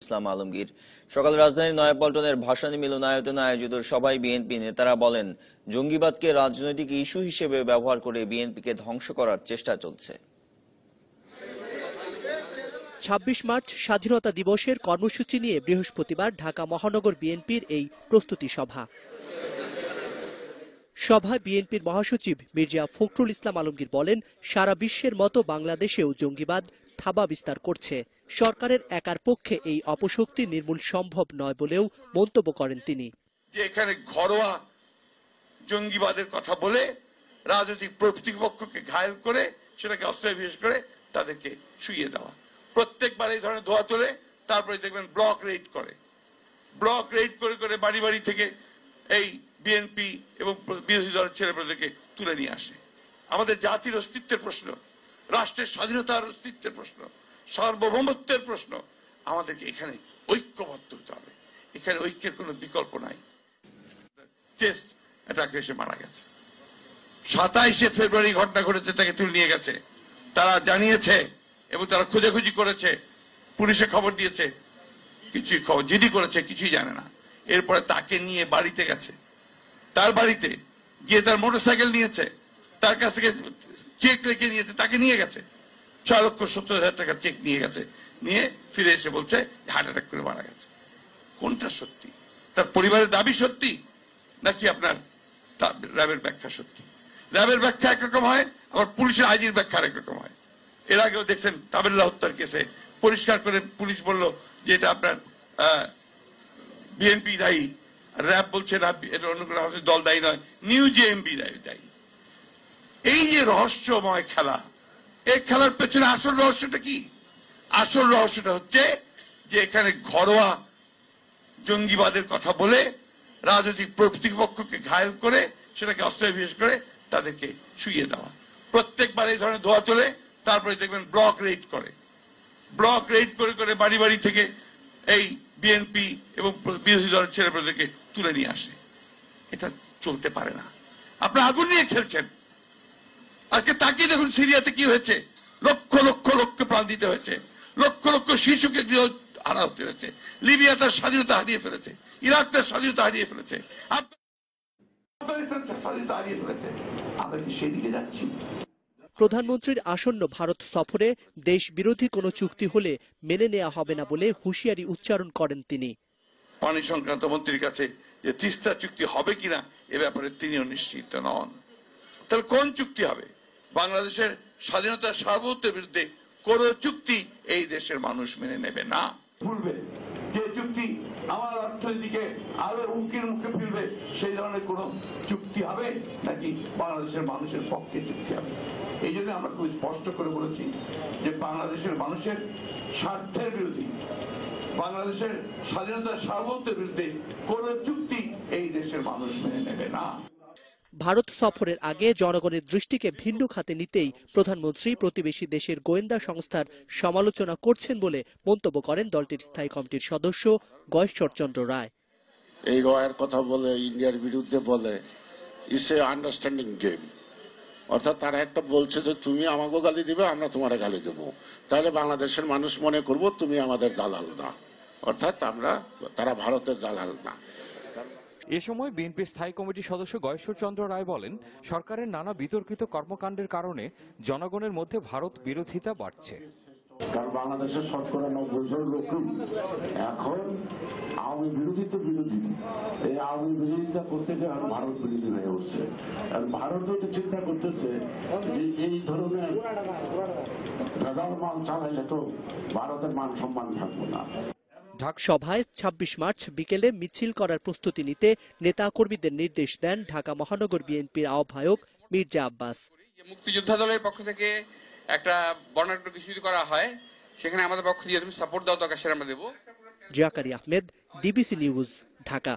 ইসলাম আলমগীর সকালে রাজধানীর নয়াপল্টনের ভাসানী মিলনায়তনে আয়োজিত সভায় বিএনপি নেতারা বলেন, জঙ্গিবাদকে রাজনৈতিক ইস্যু হিসেবে ব্যবহার করে বিএনপিকে ধ্বংস করার চেষ্টা চলছে। ২৬ মার্চ স্বাধীনতা দিবসের কর্মসূচি নিয়ে বৃহস্পতিবার ঢাকা মহানগর বিএনপির এই প্রস্তুতি সভায় বিএনপির মহাসচিব মির্জা ফখরুল ইসলাম আলমগীর বলেন, সারা বিশ্বের মতো বাংলাদেশেও জঙ্গিবাদ থাবা বিস্তার করছে। সরকারের একার পক্ষে এই অপশক্তি নির্মূল সম্ভব নয় বলেও মন্তব্য করেন তিনি। যে এখানে ঘরোয়া জঙ্গিবাদের কথা বলে রাজনৈতিক প্রতিপক্ষকে ঘায়েল করে সেটাকে অস্ত্রে বিশেষ করে তাদেরকে শুইয়ে দেওয়া, প্রত্যেকবার এই ধরনের ধোয়া তোলে, তারপরে দেখবেন ব্লক রেড করে বাড়ি বাড়ি থেকে এই বিএনপি এবং বিরোধী দলের ছেলেমেয়েদেরকে তুলে নিয়ে আসে। আমাদের জাতির অস্তিত্বের প্রশ্ন, রাষ্ট্রের স্বাধীনতার অস্তিত্বের প্রশ্ন, সার্বভৌমত্বের প্রশ্ন, আমাদেরকে এখানে ঐক্যবদ্ধ হতে হবে। এখানে ঐক্যের কোনো বিকল্প নাই। চেস্ট অ্যাটাকে এসে মারা গেছে, 27শে ফেব্রুয়ারি ঘটনা ঘটেছে, তাকে তুলে নিয়ে গেছে। তারা জানিয়েছে এবং তারা খোঁজাখুঁজি করেছে, পুলিশে খবর দিয়েছে, কিছুই খবর জিডি করেছে, কিছুই জানে না। এরপরে তাকে নিয়ে বাড়িতে গেছে, তার বাড়িতে গিয়ে তার মোটরসাইকেল নিয়েছে, তার কাছ থেকে চেক রেখে নিয়েছে, তাকে নিয়ে গেছে, 6,70,000 টাকা চেক নিয়ে গেছে, নিয়ে ফিরে এসে বলছে হার্ট অ্যাটাক করে মারা গেছে। কোনটা সত্যি? তার পরিবারের দাবি সত্যি নাকি আপনার র্যাবের ব্যাখ্যা সত্যি? র্যাবের ব্যাখ্যা একরকম হয়, আবার পুলিশের আইজির ব্যাখ্যা একরকম হয়। এর আগেও দেখছেন তাবেল্লাহ হত্যার কেসে পরিষ্কার করে পুলিশ বলল যে এটা আপনার বিএনপি দায়ী, র্যাব বলছে না, এটা অন্য কোনো দল দায়ী নয়, নিউ জেএমবি দায়ী। এই যে রহস্যময় খেলা, এই খেলার পেছনে আসল রহস্যটা কি? আসল রহস্যটা হচ্ছে যে এখানে ঘরোয়া জঙ্গিবাদের কথা বলে রাজনৈতিক প্রতিপক্ষকে ঘায়েল করে সেটাকে অস্ত্রে বিশেষ করে তাদেরকে শুইয়ে দেওয়া, প্রত্যেকবার এই ধরনের ধোয়া তোলে, তারপরে দেখবেন ব্লক রেড করে বাড়ি বাড়ি থেকে এই বিএনপি এবং বিরোধী দলের ছেলেমেয়েদেরকে তুলে নিয়ে আসে। এটা চলতে পারে না। আপনারা আগুন নিয়ে খেলছেন। আজকে তাকিয়ে দেখুন সিরিয়াতে কি হয়েছে, লক্ষ প্রাণ দিতে হয়েছে, লক্ষ শিশুকে গৃহ হারা হতে হয়েছে। লিবিয়া তার স্বাধীনতা হারিয়ে ফেলেছে, ইরাক তার স্বাধীনতা হারিয়ে ফেলেছে, আফগানিস্তান তার স্বাধীনতা হারিয়ে ফেলেছে। আমরা কি সেদিকে যাচ্ছি? প্রধানমন্ত্রীর আসন্ন ভারত সফরে দেশ বিরোধী কোনো চুক্তি হলে মেনে নেওয়া হবে না বলে হুঁশিয়ারি উচ্চারণ করেন তিনি। পানি সংক্রান্ত মন্ত্রীর কাছে যে তিস্তা চুক্তি হবে কিনা এ ব্যাপারে তিনিও নিশ্চিত নন। তাহলে কোন চুক্তি হবে? বাংলাদেশের স্বাধীনতার সার্বভৌমত্বের বিরুদ্ধে কোন চুক্তি এই দেশের মানুষ মেনে নেবে না। ভুলবে যে চুক্তি আমার অর্থনীতিকে আরো হুমকির মুখে ফেলবে, সেই ধরনের কোন চুক্তি হবে নাকি বাংলাদেশের মানুষের পক্ষে চুক্তি হবে? এই জন্য আমরা খুব স্পষ্ট করে বলেছি যে বাংলাদেশের মানুষের স্বার্থের বিরোধী, বাংলাদেশের স্বাধীনতার সার্বভৌমত্বের বিরুদ্ধে কোন চুক্তি এই দেশের মানুষ মেনে নেবে না। ভারত সফরের আগে জনগণের দৃষ্টিকে ভিন্ন খাতে নিতেই প্রধানমন্ত্রী প্রতিবেশী দেশের গোয়েন্দা সংস্থার সমালোচনা করছেন বলে মন্তব্য করেন দলটির স্থায়ী কমিটির সদস্য গয়েশ্বরচন্দ্র রায়। এই রয়ের কথা বলে, ইন্ডিয়ার বিরুদ্ধে বলে, ইটস এ আন্ডারস্ট্যান্ডিং গেম। অর্থাৎ তারা একটা বলছে যে তুমি আমাকে গালি দিবে, আমরা তোমার গালি দেবো, তাহলে বাংলাদেশের মানুষ মনে করবো তুমি আমাদের দালাল না, অর্থাৎ তারা ভারতের দালাল না। এ সময় বিএনপির স্থায়ী কমিটির সদস্য গয়েশ্বরচন্দ্র রায় বলেন, সরকারের নানা বিতর্কিত কর্মকাণ্ডের কারণে জনগণের মধ্যে ভারত বিরোধিতা বাড়ছে। কারণ বাংলাদেশের 90% লোকই এখন আওয়ামী বিরোধী, এই আওয়ামী বিরোধিতা করতে গিয়ে আর ভারত বিরোধী হয়ে উঠছে। আর ভারতও তো চিন্তা করতেছে যে এই ধরনের ভেজাল মাল চালাইলে তো ভারতের মান সম্মান থাকবে না। সভায় ২৬ মার্চ বিকেলে মিছিল করার প্রস্তুতি নিতে নেতা কর্মীদের নির্দেশ দেন ঢাকা মহানগর বিএনপির আহ্বায়ক মির্জা আব্বাস। মুক্তিযোদ্ধা দলের পক্ষ থেকে একটা বর্ণাঢ্য কিছু করা হয়, সেখানে আমাদের পক্ষ থেকে সাপোর্ট দেওয়া দরকার সেটা আমরা দেব। Zakaria Ahmed, DBC news, Dhaka.